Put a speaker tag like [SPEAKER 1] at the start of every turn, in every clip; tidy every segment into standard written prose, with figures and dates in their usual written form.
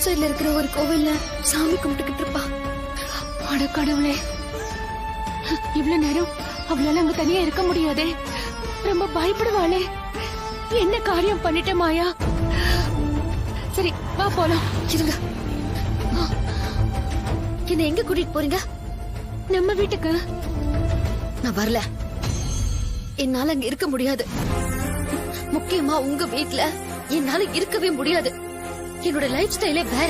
[SPEAKER 1] சைடுல இருக்கிற ஒரு கோவில்ல சாமி கும்பிட்டுக்கிட்டு இருப்பா.
[SPEAKER 2] அட கடவுளே, இவ்வளவு நேரம் அவளால அங்க தனியா இருக்க முடியாதே. ரொம்ப பயப்படுவாளே. என்ன காரியம் பண்ணிட்ட மாயா? சரி வா போலாம்.
[SPEAKER 1] இருங்க, என்ன எங்க கூட்டிட்டு போறீங்க?
[SPEAKER 2] நம்ம வீட்டுக்கு.
[SPEAKER 1] நான் வரல, என்னால அங்க இருக்க முடியாது. முக்கியமா உங்க வீட்ல என்னால இருக்கவே முடியாது. என்னோட லைஃப் ஸ்டைலே வேற.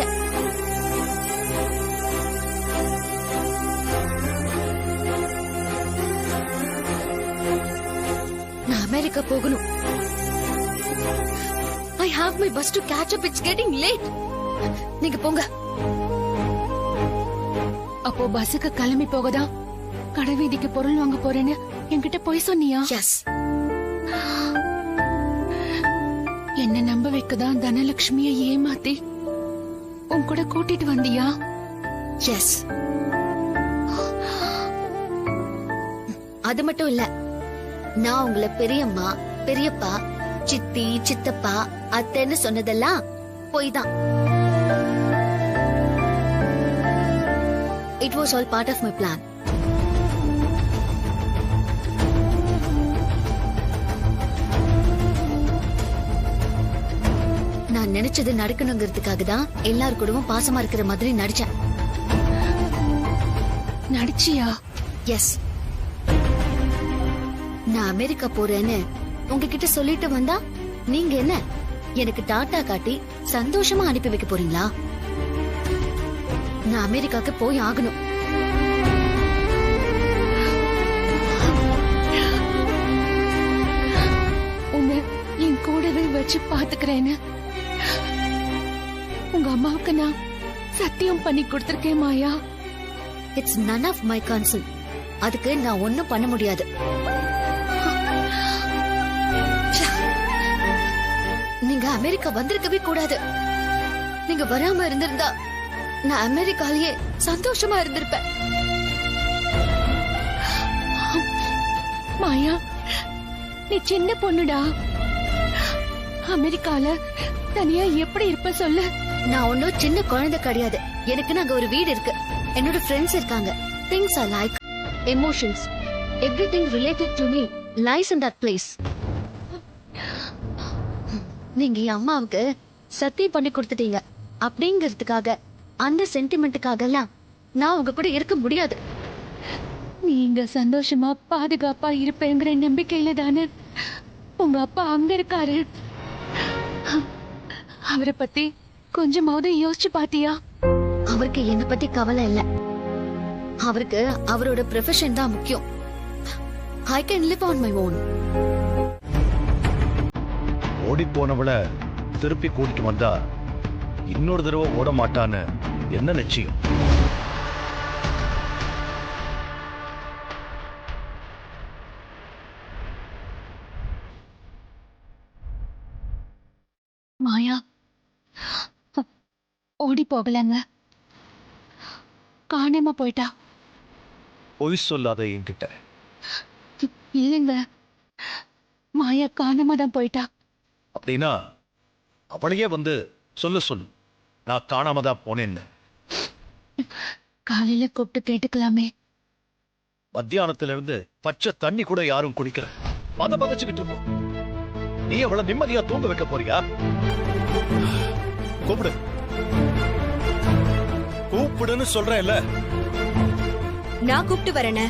[SPEAKER 1] நான் அமெரிக்கா போகணும். I have my bus to catch up. It's getting late. நீங்க போங்க.
[SPEAKER 2] அப்போ பஸ்ஸுக்கு கிளம்பி போகதான் கடைவீதிக்கு பொருள் வாங்க போறேன்னு என்கிட்ட போய் சொன்னியா?
[SPEAKER 1] எஸ்.
[SPEAKER 2] என்ன நம்ப வைக்கதான் தனலட்சுமியை ஏமாத்தி உன் கூட கூட்டிட்டு வந்தியா?
[SPEAKER 1] எஸ். அது மட்டும் இல்ல, நான் உங்களை பெரியம்மா, பெரியப்பா, சித்தி, சித்தப்பா, அத்தைன்னு சொன்னதெல்லாம் பொய் தான். It was all part of my plan. நான் நினைச்சது நடக்கணுங்கிறதுக்காக தான் எல்லார் கூடவும் பாசமா இருக்கிற மாதிரி நடிச்சேன்.
[SPEAKER 2] நடிச்சியா?
[SPEAKER 1] எஸ். நான் அமெரிக்கா போறேன்னு உங்ககிட்ட சொல்லிட்டு வந்தா நீங்க என்ன எனக்கு டாட்டா காட்டி சந்தோஷமா அனுப்பி வைக்க போறீங்களா? நான் அமெரிக்காக்கு போய் ஆகணும்.
[SPEAKER 2] உன்னை என் கூடவே வச்சு பாத்துக்கிறேன்னு உங்க அம்மாவுக்கு நான் சத்தியம் பண்ணி கொடுத்திருக்கேன் Maya.
[SPEAKER 1] It's none of my concern. அதுக்கு நான் ஒண்ணும் பண்ண முடியாது. நீங்க அமெரிக்கா வந்திருக்கவே கூடாது. நீங்க வராம இருந்திருந்தா நான் அமெரிக்காலேயே சந்தோஷமா இருந்திருப்பேன்.
[SPEAKER 2] மாயா, நீ சின்ன பொண்ணுடா. அமெரிக்கால தனியா எப்படி இருப்ப சொல்லு.
[SPEAKER 1] நான் ஒன்னும் சின்ன குழந்தை கிடையாது. எனக்கு அங்க ஒரு வீடு இருக்கு. என்னோட ஃப்ரெண்ட்ஸ் இருக்காங்க. Things I like, emotions, everything related to me lies in that place. நீங்க என் அம்மாவுக்கு சத்தியம் பண்ணி கொடுத்துட்டீங்க அப்படிங்கிறதுக்காக, அந்த சென்டிமெண்ட்டுக்காக எல்லாம் நான் உங்க கூட இருக்க முடியாது.
[SPEAKER 2] நீங்க சந்தோஷமா பாதுகாப்பா இருப்பேங்கிற நம்பிக்கையில தானே உங்க அப்பா அங்க இருக்காரு. அவரை பத்தி கொஞ்சமாவது யோசிச்சு பாத்தியா?
[SPEAKER 1] அவருக்கு என்ன பத்தி கவலை இல்ல. அவருக்கு அவரோட ப்ரொஃபஷன் தான் முக்கியம். I can live on my own.
[SPEAKER 3] ஓடி போனவள திருப்பி கூட்டிட்டு வந்தா இன்னொரு தடவை ஓட மாட்டான்னு என்ன நிச்சயம்?
[SPEAKER 2] மாயா ஓடி போகலங்க, காணாம போயிட்டா.
[SPEAKER 3] பொய் சொல்லாத என்கிட்ட.
[SPEAKER 2] இல்லைங்க, மாயா காணாம தான் போயிட்டா.
[SPEAKER 3] அப்படின்னா அவளையே வந்து சொல்லு, நான் காணாம தான் போனேன்னு.
[SPEAKER 2] காலையில கூப்பிட்டு கேட்டுக்கலாமே.
[SPEAKER 3] மத்தியானத்துல இருந்து பச்சை தண்ணி கூட யாரும் குடிக்கல. பதச்சுக்கிட்டு இருக்கோம். நீ அவளை நிம்மதியா தூங்க வைக்க போறியா? கூப்பிடு, கூப்பிடுன்னு சொல்றேன் இல்ல.
[SPEAKER 1] நான் கூப்பிட்டு வரேனே.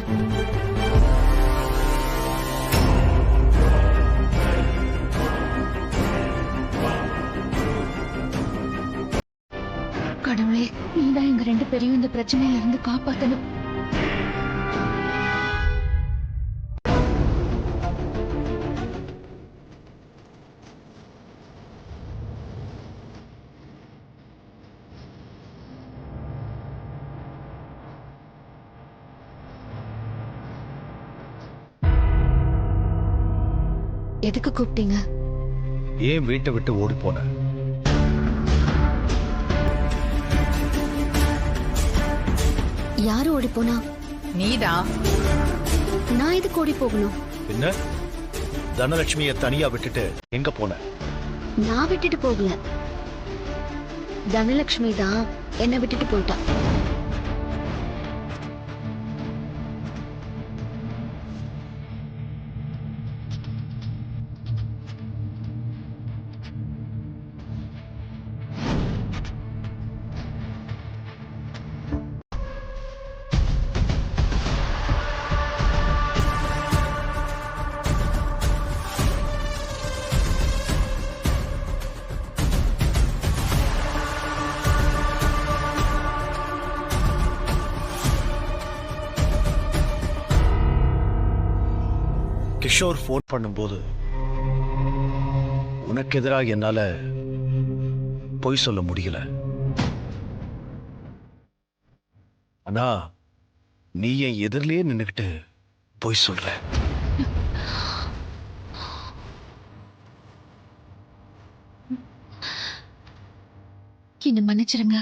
[SPEAKER 2] கடவுளே, நீதான் எங்க ரெண்டு பேரையும் இந்த பிரச்சனையில இருந்து காப்பாத்தணும்.
[SPEAKER 1] எதுக்கு கூப்பிட்டீங்க?
[SPEAKER 3] ஏன் வீட்டை விட்டு ஓடி போன?
[SPEAKER 1] யாரு ஓடி போனா?
[SPEAKER 2] நீதான்.
[SPEAKER 1] நான் எதுக்கு ஓடி போகணும்?
[SPEAKER 3] என்ன தனலட்சுமியை தனியா விட்டுட்டு எங்க போன?
[SPEAKER 1] நான் விட்டுட்டு போகல. தனலட்சுமி தான் என்னை விட்டுட்டு போயிட்டா.
[SPEAKER 3] கிஷோர் போன் பண்ணும்போது உனக்கு எதிராக என்னால பொய் சொல்ல முடியல. ஆனா நீ என் எதிரிலேயே நின்னுக்கிட்டு பொய் சொல்ற.
[SPEAKER 2] என்ன மன்னிச்சிருங்க.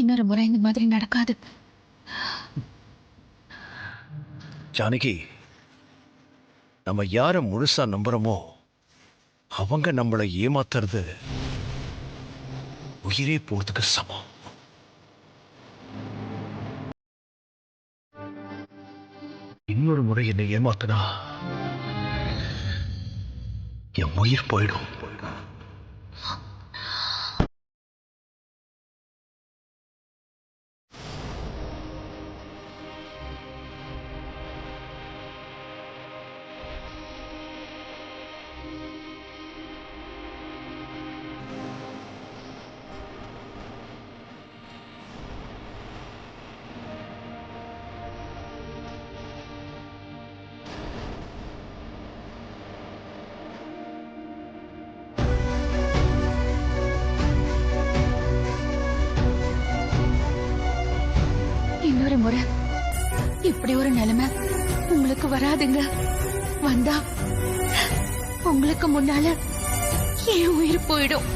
[SPEAKER 2] இன்னொரு முறை இந்த மாதிரி நடக்காது.
[SPEAKER 3] ஜானகி, நம்ம யார முழுசா நம்புறோமோ அவங்க நம்மளை ஏமாத்துறது உயிரே போறதுக்கு சமம். இன்னொரு முறை என்னை ஏமாத்தினா என் உயிர் போயிடும்.
[SPEAKER 2] இன்னொரு முறை இப்படி ஒரு நிலைமை உங்களுக்கு வராதுங்க. வந்தா உங்களுக்கு முன்னால என் உயிர் போயிடும்.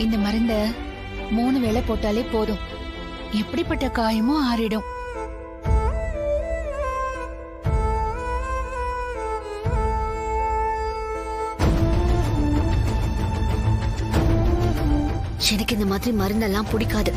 [SPEAKER 2] இந்த மருந்த 3 வேளை போட்டாலே போதும். எப்படிப்பட்ட காயமும் ஆறிடும்.
[SPEAKER 1] எனக்கு இந்த மாதிரி மருந்தெல்லாம் பிடிக்காது.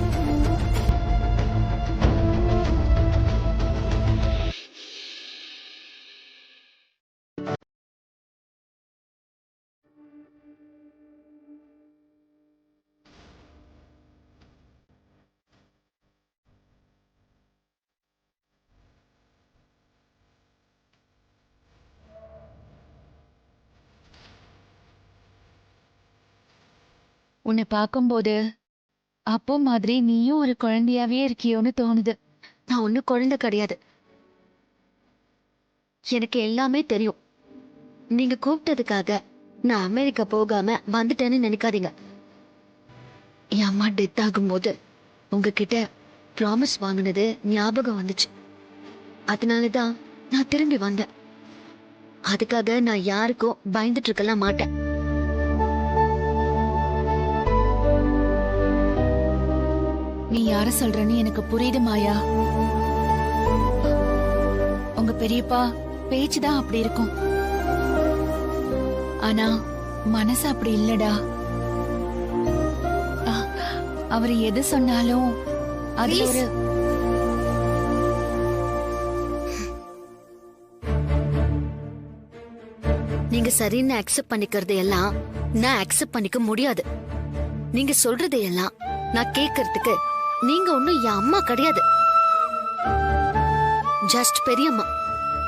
[SPEAKER 2] உன்னை பார்க்கும்போது அப்போ மாதிரி நீயும் ஒரு குழந்தையாவே இருக்கியோன்னு தோணுது.
[SPEAKER 1] நான் ஒன்னும் குழந்தை கிடையாது. எனக்கு எல்லாமே தெரியும். நீங்க கூப்பிட்டதுக்காக நான் அமெரிக்கா போகாம வந்துட்டேன்னு நினைக்காதீங்க. என் அம்மா டெத் ஆகும்போது உங்ககிட்ட ப்ராமிஸ் வாங்கினது ஞாபகம் வந்துச்சு. அதனாலதான் நான் திரும்பி வந்தேன். அதுக்காக நான் யாருக்கும் பயந்துட்டு இருக்கலாம் மாட்டேன்.
[SPEAKER 2] நீ யார சொல்றன்னு எனக்கு புரியுது மாயா. உங்க பெரியப்பா பேச்சுதான் அப்படி இருக்கும். ஆனா மனசு அப்படி இல்லடா. அவர் எது சொன்னாலும் அது
[SPEAKER 1] Please.
[SPEAKER 2] ஒரு
[SPEAKER 1] நீங்க சரின்னு அக்செப்ட் பண்ணிக்கிறது எல்லாம் நான் அக்செப்ட் பண்ணிக்க முடியாது. நீங்க சொல்றது எல்லாம் நான் கேட்கறதுக்கு நீங்க ஒண்ணும் என் அம்மா கிடையாது. ஜஸ்ட் பெரியம்மா,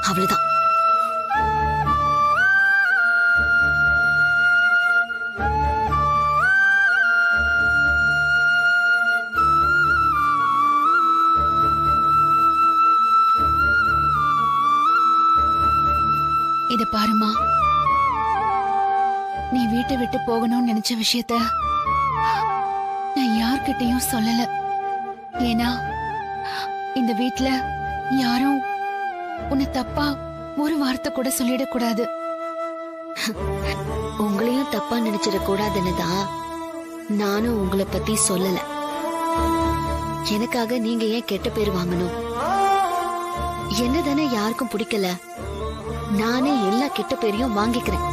[SPEAKER 1] அவ்வளவுதான்.
[SPEAKER 2] இத பாருமா, நீ வீட்டை விட்டு போகணும்னு நினைச்ச விஷயத்த நான் யார்கிட்டயும் சொல்லல. ஏன்னா இந்த வீட்ல யாரும் உன்னை தப்பா ஒரு வார்த்தை கூட சொல்லிடக்கூடாது.
[SPEAKER 1] உங்களையும் தப்பா நினைச்சிடக் கூடாதுன்னு தான் நானும் உங்களை பத்தி சொல்லல. எனக்காக நீங்க ஏன் கெட்ட பேர் வாங்கணும்? என்னதானே யாருக்கும் பிடிக்கல, நானே எல்லா கெட்ட பேரையும் வாங்கிக்கிறேன்.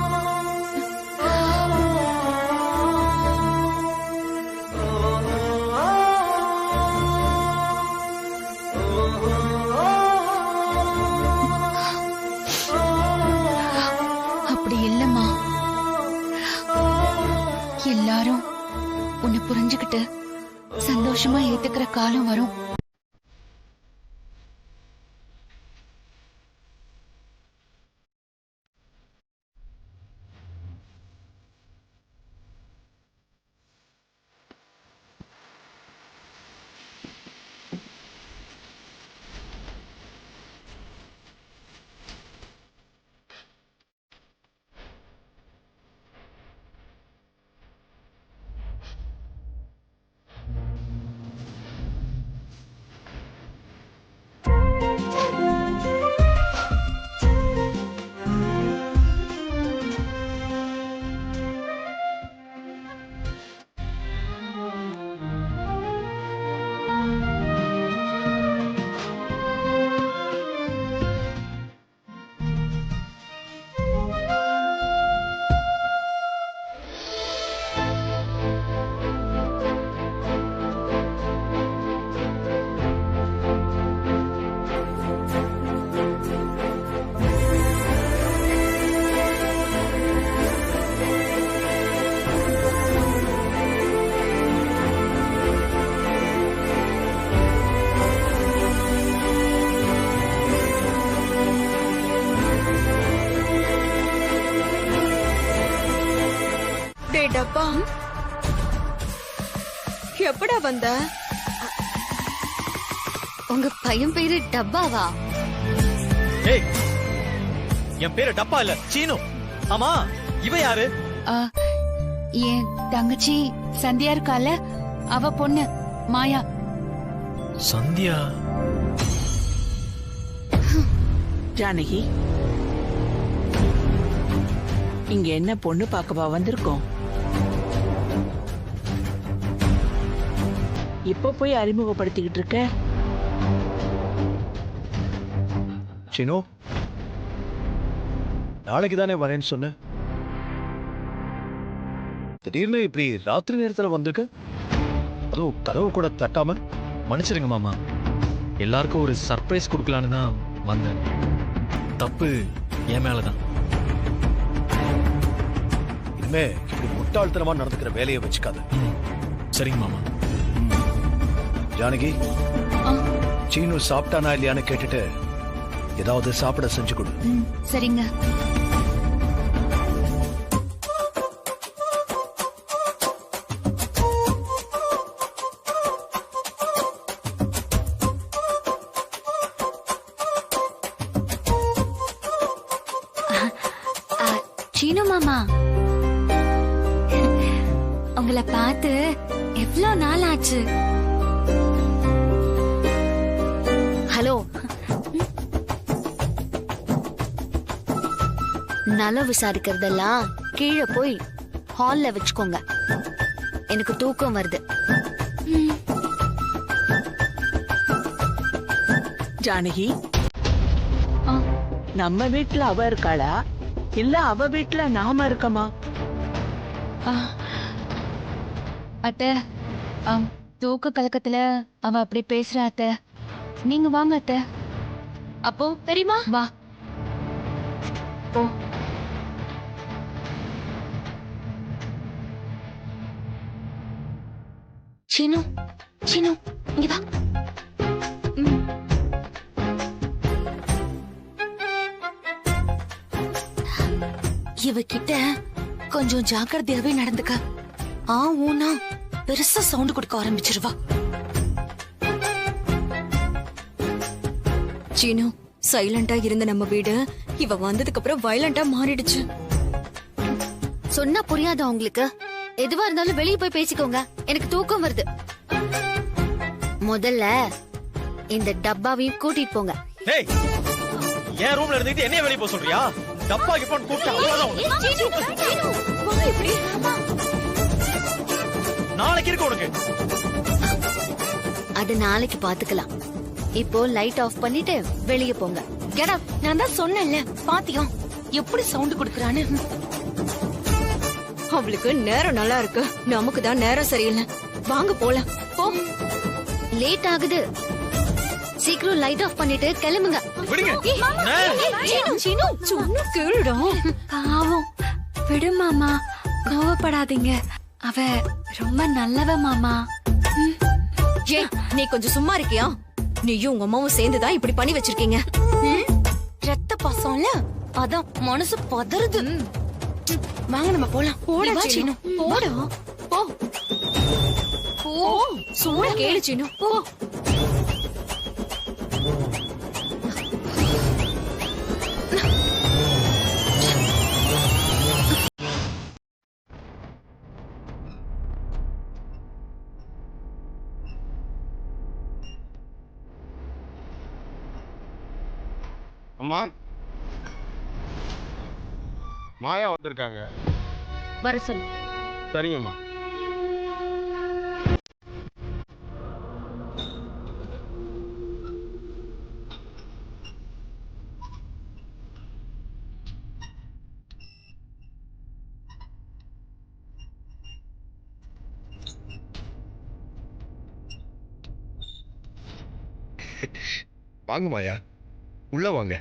[SPEAKER 2] அப்படி இல்லம்மா. எல்லாரும் உன்னை புரிஞ்சுக்கிட்டு சந்தோஷமா ஏத்துக்கிற காலம் வரும்.
[SPEAKER 4] டப்பா எப்படா வந்த?
[SPEAKER 1] உங்க பையன் பேரு டப்பாவா?
[SPEAKER 3] ஏய், என் பேரு டப்பா இல்ல, சீனு. ஆமா, இவ யாரு?
[SPEAKER 2] ஆ, என் தங்கச்சி சந்தியா இருக்கால, அவ பொண்ணு மாயா.
[SPEAKER 3] சந்தியா?
[SPEAKER 5] ஜானகி, இங்க என்ன பொண்ணு பார்க்கவா வந்திருக்கோம்? இப்ப போய் அறிமுகப்படுத்திக்கிட்டு இருக்க?
[SPEAKER 3] சீனு, நாளைக்கு தானே வரேன்னு சொன்ன. திடீர்னு இப்படி ராத்திரி நேரத்துல வந்திருக்க, அதுவும் கதவு கூட தட்டாம.
[SPEAKER 6] மன்னிச்சிருங்க மாமா, எல்லாருக்கும் ஒரு சர்ப்ரைஸ் கொடுக்கலான்னு தான் வந்தேன். தப்பு என் மேலதான்.
[SPEAKER 3] இனிமே இப்படி முட்டாள்தனமா நடந்துக்கிற வேலையை வச்சுக்காத.
[SPEAKER 6] சரிங்க மாமா.
[SPEAKER 3] ஜானகி, சீனு சாப்பிட்டானா இல்லையான்னு கேட்டுட்டு ஏதாவது சாப்பிட செஞ்சு கொடு.
[SPEAKER 2] சரிங்க.
[SPEAKER 1] சீனு மாமா, உங்களை பார்த்து எவ்வளவு நாள் ஆச்சு. ஹலோ, நலம் விசாரிக்கிறதெல்லாம் கீழே போய் ஹால்ல வச்சுக்கோங்க. எனக்கு தூக்கம் வருது.
[SPEAKER 5] ஜானகி,
[SPEAKER 2] ஆ,
[SPEAKER 5] நம்ம வீட்டுல அவ இருக்காளா இல்ல அவ வீட்டுல நாம இருக்கமா?
[SPEAKER 2] ஆ, அத்தை, தூக்க கலக்கத்துல அவ அப்படி பேசுறா அத்தை. நீங்க வாங்க அத்தை. அப்போ தெரியுமா? வா போ.
[SPEAKER 1] சீனு, சீனு, இங்க வா. இவகிட்ட கொஞ்சம் ஜாக்கிரதையாவே நடந்துக்க. ஊனா பெருசா சவுண்ட் கொடுக்க ஆரம்பிச்சிருவா.
[SPEAKER 4] சீனு, சைலண்டா இருந்த நம்ம வீடு இவ வந்ததுக்கு அப்புறம் வயலண்டா மாறிடுச்சு.
[SPEAKER 1] சொன்னா புரியாதா உங்களுக்கு? எதுவா இருந்தாலும் வெளியே போய் பேசிக்கோங்க, எனக்கு தூக்கம் வருது. முதல்ல இந்த டப்பாவையும் கூட்டிட்டு போங்க.
[SPEAKER 3] டேய், என் ரூம்ல இருந்துட்டு என்னைய வெளிய போக சொல்றியா? டப்பா கிப்பான்னு கூப்பிட்டு அவ்வளவுதான் உனக்கு. நாளைக்கு இருக்கு உனக்கு.
[SPEAKER 1] அது நாளைக்கு பாத்துக்கலாம். இப்போ லைட் ஆஃப் பண்ணிட்டு வெளியே போங்க.
[SPEAKER 2] Get up. நான் தான் சொன்னேன்ல, பாத்தியா எப்படி சவுண்ட் கொடுக்கறான்னு.
[SPEAKER 4] அவளுக்கு நேரம் நல்லா இருக்கு, நமக்கு தான் நேரம் சரியில்லை. வாங்க போலாம்.
[SPEAKER 2] போ.
[SPEAKER 1] லேட் ஆகுது. சீக்கிரம் லைட் ஆஃப் பண்ணிட்டு கிளம்புங்க.
[SPEAKER 3] விடுங்க.
[SPEAKER 4] சும்மா கேளுடா.
[SPEAKER 2] பாவம், விடு மாமா, கோவப்படாதீங்க. அவ ரொம்ப நல்லவ மாமா.
[SPEAKER 4] ஏய், நீ கொஞ்சம் சும்மா இருக்கியா? நீயும் உங்க அம்மாவும் சேர்ந்துதான் இப்படி பண்ணி வச்சிருக்கீங்க.
[SPEAKER 2] ரத்த பாசம்ல, அதான் மனசு பதறுது. வாங்க நம்ம போலாம்.
[SPEAKER 4] போடா
[SPEAKER 2] வா,
[SPEAKER 4] சீனு,
[SPEAKER 2] சீனு.
[SPEAKER 4] போடா.
[SPEAKER 2] போ. போ.
[SPEAKER 4] சும்மா கேளு சீனு, போ.
[SPEAKER 7] அம்மா, மாயா வந்திருக்காங்க.
[SPEAKER 1] வர சொல்லு.
[SPEAKER 7] சரிங்கம்மா. வாங்க மாயா, உள்ள வாங்க.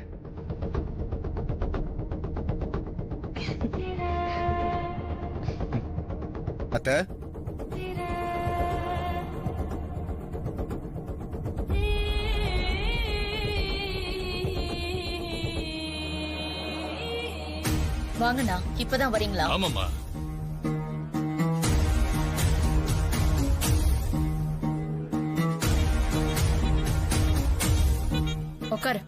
[SPEAKER 7] அத்தை,
[SPEAKER 2] வாங்கண்ணா, இப்பதான் வரீங்களா?
[SPEAKER 6] ஆமாம்மா.
[SPEAKER 2] உட்காரு.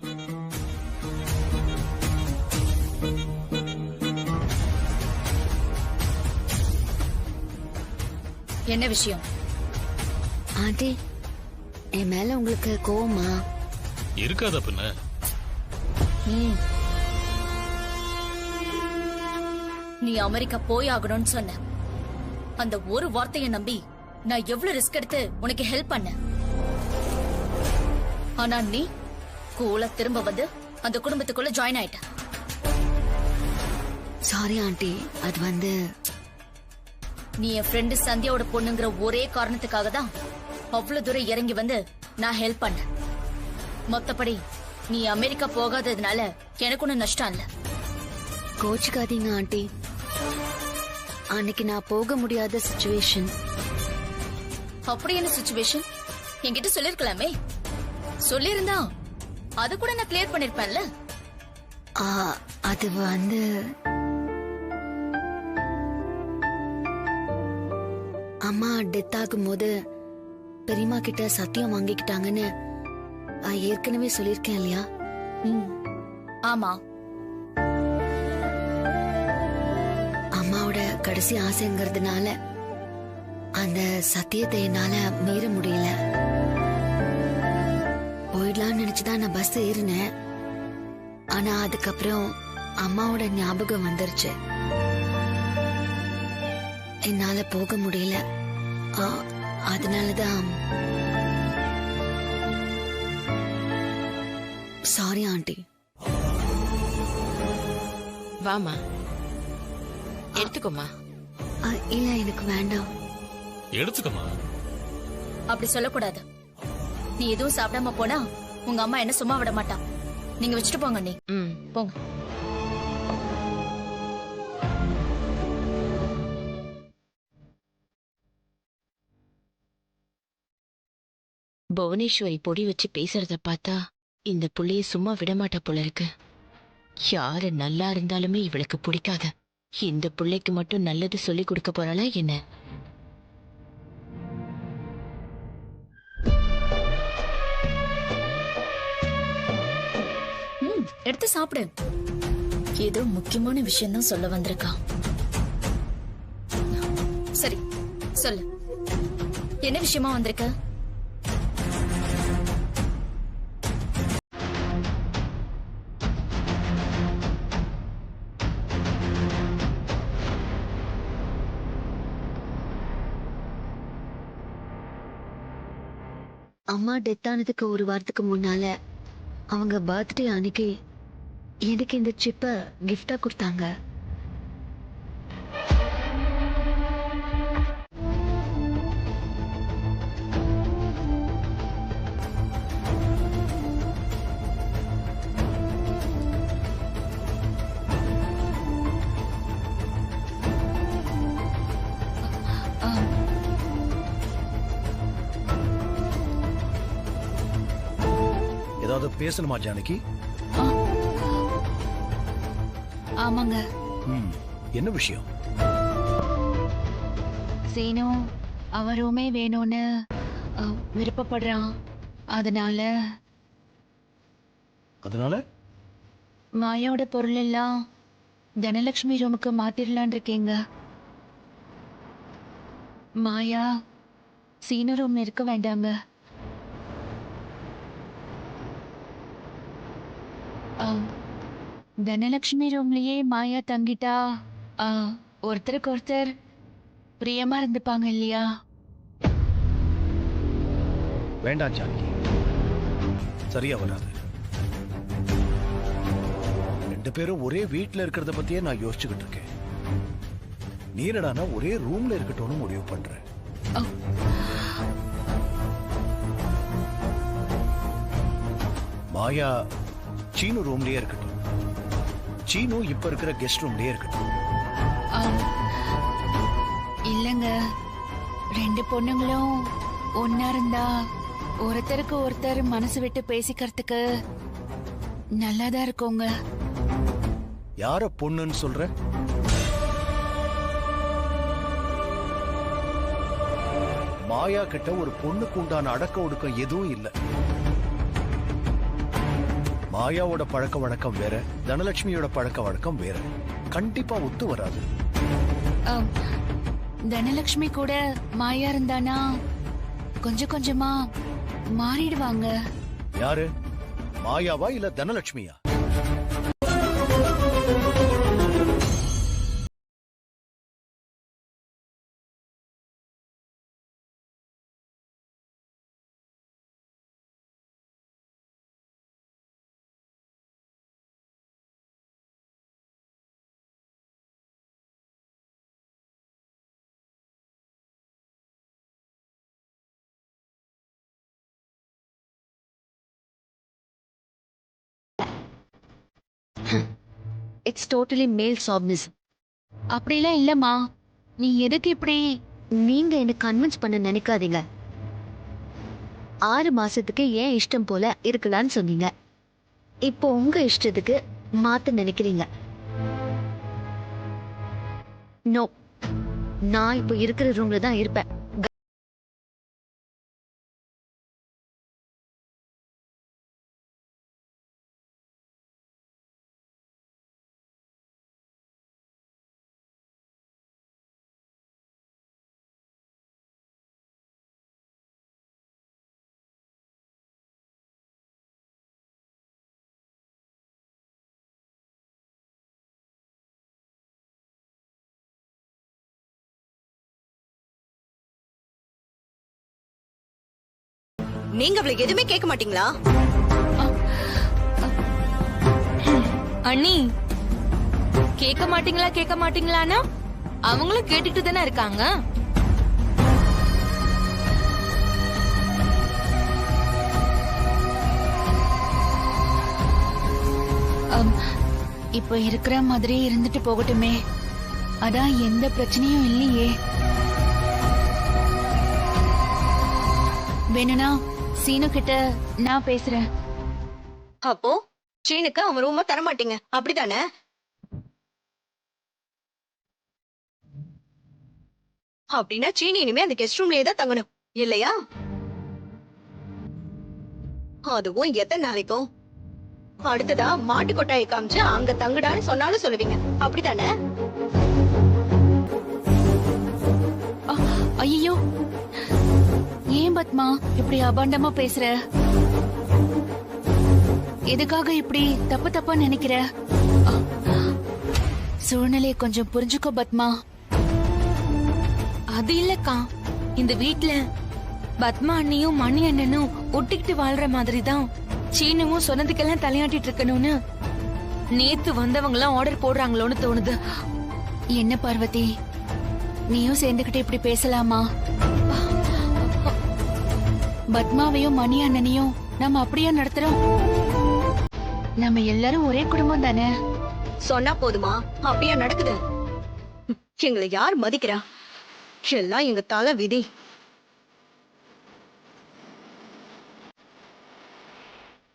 [SPEAKER 2] என்ன விஷயம்?
[SPEAKER 1] ஆண்டி, என் மேல உங்களுக்கு கோவமா?
[SPEAKER 6] இருக்காத பின்ன.
[SPEAKER 2] நீ அமெரிக்கா போய் ஆகணும்னு சொன்ன அந்த ஒரு வார்த்தையை நம்பி நான் எவ்வளவு ரிஸ்க் எடுத்து உனக்கு ஹெல்ப் பண்ண. ஆனா நீ கூல திரும்ப வந்து அந்த குடும்பத்துக்குள்ள ஜாயின் ஆயிட்ட.
[SPEAKER 1] சாரி ஆண்டி, அது வந்து
[SPEAKER 2] நீ என் ஃப்ரெண்டு சந்தியாவோட பொண்ணுங்கிற ஒரே காரணத்துக்காக தான் அவ்வளவு தூரம் இறங்கி வந்து நான் ஹெல்ப் பண்ண. மொத்தப்படி நீ அமெரிக்கா போகாததுனால எனக்கு ஒன்னும் நஷ்டம் இல்ல.
[SPEAKER 1] கோச்சுக்காதீங்க ஆண்டி. அன்னைக்கு நான் போக முடியாத சிச்சுவேஷன்.
[SPEAKER 2] அப்படி என்ன சிச்சுவேஷன்? என்கிட்ட சொல்லிருக்கலாமே. சொல்லிருந்தா அது கூட நான் கிளியர் பண்ணிருப்பேன்ல.
[SPEAKER 1] அது வந்து அம்மா டெத் ஆகும் போது பெரியம்மா கிட்ட சத்தியம் வாங்கிக்கிட்டாங்கன்னு ஏற்கனவே சொல்லிருக்கேன் இல்லையா?
[SPEAKER 2] ஆமா.
[SPEAKER 1] அம்மாவோட கடைசி ஆசைங்கிறதுனால அந்த சத்தியத்தை என்னால மீற முடியல. போயிடலாம்னு நினைச்சுதான் நான் பஸ் ஏறினேன். ஆனா அதுக்கப்புறம் அம்மாவோட ஞாபகம் வந்துருச்சு. என்னால போக முடியல. அதனாலதான் சாரி ஆண்டி.
[SPEAKER 8] வாமா, எடுத்துக்கோமா.
[SPEAKER 1] இல்ல, எனக்கு வேண்டாம்.
[SPEAKER 6] எடுத்துக்கமா.
[SPEAKER 2] அப்படி சொல்லக்கூடாது. நீ எதுவும் சாப்பிடாம போனா உங்க அம்மா என்ன சும்மா விட மாட்டா. நீங்க வச்சுட்டு போங்க. நீ போங்க.
[SPEAKER 8] புவனேஸ்வரி பொடி வச்சு பேசுறத பார்த்தா இந்த புள்ளைய சும்மா விடமாட்டா போல இருக்கு. யாரு நல்லா இருந்தாலுமே இவளுக்கு பிடிக்காத. இந்த புள்ளைக்கு மட்டும் நல்லது சொல்லி கொடுக்க போறாளா என்ன?
[SPEAKER 2] எடுத்து சாப்பிடு. ஏதோ முக்கியமான விஷயம் தான் சொல்ல வந்திருக்கா. சரி சொல்லு, என்ன விஷயமா வந்திருக்க?
[SPEAKER 1] அம்மா டெத் ஆனதுக்கு ஒரு வாரத்துக்கு முன்னால அவங்க பர்த்டே அன்னைக்கு எனக்கு இந்த சிப்பை கிஃப்டா கொடுத்தாங்க.
[SPEAKER 3] ஏதாவது பேசணுமா ஜானகி?
[SPEAKER 9] ஆமாங்க.
[SPEAKER 3] என்ன விஷயம்?
[SPEAKER 9] சீனு அவன் ரூமே வேணும்னு விருப்பப்படுறான். அதனால மாயாவோட பொருள் எல்லாம் தனலட்சுமி ரூமுக்கு மாத்திரலான் இருக்கேங்க. மாயா சீனு ரூம் இருக்க வேண்டாங்க. தனலட்சுமி ரூம்லயே மாயா தங்கிட்டா ஒருத்தருக்கு ஒருத்தர் பிரியமா இருந்துப்பாங்க இல்லையா?
[SPEAKER 3] வேண்டாம் ஜானகி, சரியா வராது. ரெண்டு பேரும் ஒரே வீட்டுல இருக்கிறத பத்தியே நான் யோசிச்சுக்கிட்டு இருக்கேன். நீரடானா ஒரே ரூம்ல இருக்கட்டும்னு முடிவு பண்றேன். மாயா சீனு ரூம்லயே இருக்கட்டும், சீனு இப்ப இருக்கிற கெஸ்ட் ரூம்லயே இருக்கட்டும்.
[SPEAKER 9] இல்லங்க, ரெண்டு பொண்ணுங்களும் ஒன்னா இருந்தா ஒருத்தருக்கு ஒருத்தர் மனசு விட்டு பேசிக்கிறதுக்கு நல்லாதான் இருக்குங்க.
[SPEAKER 3] யார பொண்ணுன்னு சொல்ற? மாயா கிட்ட ஒரு பொண்ணுக்கு உண்டான அடக்க ஒடுக்கம் எதுவும் இல்லை. மாயாவோட பழக்க வழக்கம் வேற, தனலட்சுமியோட பழக்க வழக்கம் வேற. கண்டிப்பா ஒத்து வராது.
[SPEAKER 9] தனலட்சுமி கூட மாயா இருந்தானா கொஞ்சம் கொஞ்சமா மாறிடுவாங்க.
[SPEAKER 3] யாரு, மாயாவா இல்ல தனலட்சுமியா?
[SPEAKER 1] இட்ஸ் டோட்டலி மேல் சாப்னிசம்.
[SPEAKER 9] அப்படிலாம் இல்லம்மா, நீ எதுக்கு இப்படி?
[SPEAKER 1] நீங்க என்ன கன்வின்ஸ் பண்ண நினைக்காதீங்க. 6 மாசத்துக்கு ஏன் இஷ்டம் போல இருக்கலான்னு சொன்னீங்க. இப்போ உங்க இஷ்டத்துக்கு மாத்த நினைக்கிறீங்க. நோ, நான் இப்போ இருக்கிற ரூம்ல தான் இருப்பேன்.
[SPEAKER 4] நீங்க அவளை எதுவுமே கேட்க மாட்டீங்களா?
[SPEAKER 10] அண்ணி, கேட்க மாட்டீங்களான்னா அவங்களும் கேட்டுட்டு தானே இருக்காங்க.
[SPEAKER 9] இப்ப இருக்கிற மாதிரி இருந்துட்டு போகட்டுமே, அதான் எந்த பிரச்சனையும் இல்லையே. வேணும்னா சீனு கிட்ட நான் பேசுறேன்.
[SPEAKER 4] அப்போ சீனுக்கு அவன் ரூம தர மாட்டீங்க, அப்படிதானே? அப்படின்னா சீனி இனிமே அந்த கெஸ்ட் ரூம்லயே தான் தங்கணும் இல்லையா? அதுவும் எத்தனை நாளைக்கும்? அடுத்ததா மாட்டு கொட்டாயை காமிச்சு அங்க தங்குடான்னு சொன்னாலும் சொல்லுவீங்க, அப்படித்தானே?
[SPEAKER 9] ஐயோ, ஏன் பத்மா இப்படி அபாண்டமா பேசுற? எதுக்காக இப்படி தப்பு தப்பா நினைக்கிற? சூழ்நிலையை கொஞ்சம் புரிஞ்சுக்கோ பத்மா.
[SPEAKER 10] அது இல்லக்கா, இந்த வீட்ல பத்மா அண்ணியும் மணி அண்ணனும் ஒட்டிக்கிட்டு வாழ்ற மாதிரி தான் சீனுவும் சொன்னதுக்கெல்லாம் தலையாட்டிட்டு இருக்கணும்னு நேத்து வந்தவங்க எல்லாம் ஆர்டர் போடுறாங்களோன்னு தோணுது.
[SPEAKER 9] என்ன பார்வதி, நீயும் சேர்ந்துகிட்டு இப்படி பேசலாமா? பத்மாவையும் மணி அண்ணனையும் நம்ம அப்படியே நடத்துறோம். நம்ம எல்லாரும் ஒரே குடும்பம் தானே.
[SPEAKER 4] சொன்னா போதுமா? அப்படியே நடக்குது. எங்களை யார் மதிக்கிறா? எல்லாம் எங்க தலை விதி.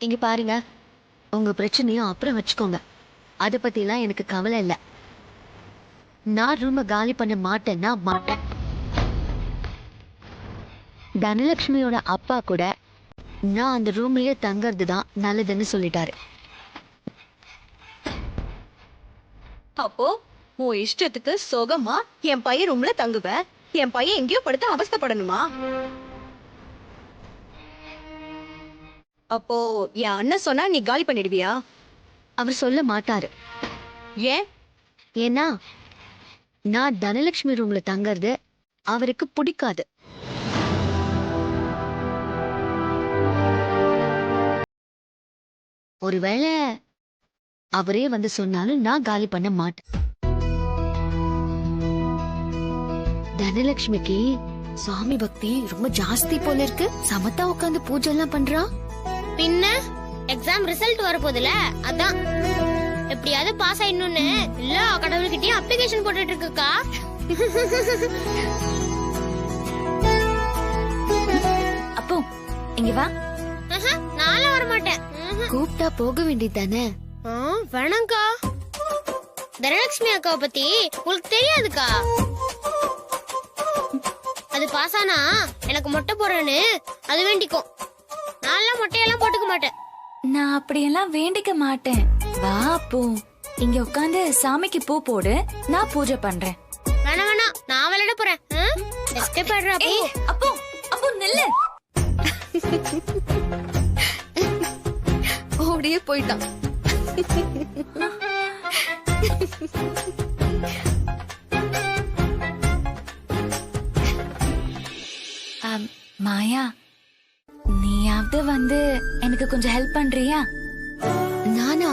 [SPEAKER 1] இங்க பாருங்க, உங்க பிரச்சனையும் அப்புறம் வச்சுக்கோங்க. அத பத்திலாம் எனக்கு கவலை இல்ல. நான் ரூம காலி பண்ண மாட்டேன்னா மாட்டேன். தனலட்சுமியோட அப்பா கூட நான் அந்த ரூம்லயே தங்கறது தான் நல்லதுன்னு சொல்லிட்டாரு.
[SPEAKER 4] அப்போ உன் இஷ்டத்துக்கு சுகமா என் பையன் ரூம்ல தங்குவ, என் பையன் எங்கேயோ படுத்து அவஸ்தைப்படணுமா? அப்போ என் அண்ணன் சொன்னா நீ காலி பண்ணிடுவியா?
[SPEAKER 1] அவர் சொல்ல மாட்டாரு.
[SPEAKER 4] ஏன்?
[SPEAKER 1] ஏன்னா நான் தனலட்சுமி ரூம்ல தங்கறது அவருக்கு பிடிக்காது. ஒருவேளை அவரே வந்து சொன்னாலும் நான் காலி பண்ண மாட்டேன். தனலட்சுமிக்கு சாமி பக்தி ரொம்ப ஜாஸ்தி போல இருக்கு. சமத்தா உட்காந்து பூஜை எல்லாம் பண்றா.
[SPEAKER 11] பின்ன எக்ஸாம் ரிசல்ட் வரப்போதுல, அதான் எப்படியாவது பாஸ் ஆயிடணும்னு எல்லா கடவுள்கிட்டயும் அப்ளிகேஷன் போட்டுட்டு இருக்குக்கா.
[SPEAKER 9] அப்போ இங்க வா.
[SPEAKER 11] நானும் வர மாட்டேன்.
[SPEAKER 1] கூப்பிட்டா போக வேண்டியதானே.
[SPEAKER 11] வேணாம்க்கா, தனலட்சுமி அக்காவை பத்தி உங்களுக்கு தெரியாதுக்கா. அது பாஸ் ஆனா எனக்கு மொட்டை போடுறேன்னு அது வேண்டிக்கும். நான்லாம் மொட்டையெல்லாம் போட்டுக்க மாட்டேன்.
[SPEAKER 9] நான் அப்படியெல்லாம் வேண்டிக்க மாட்டேன். வா அப்போ இங்க உட்காந்து சாமிக்கு பூ போடு, நான் பூஜை பண்றேன்.
[SPEAKER 11] வேணாம் வேணாம், நான் விளையாட போறேன். எஸ்கேப் ஆயிடுறா.
[SPEAKER 9] அப்போ அப்போ நில்லு.
[SPEAKER 4] ஓடியே போயிட்டான்.
[SPEAKER 9] மாயா, நீயாவது வந்து எனக்கு கொஞ்சம் ஹெல்ப் பண்றியா?
[SPEAKER 1] நானா?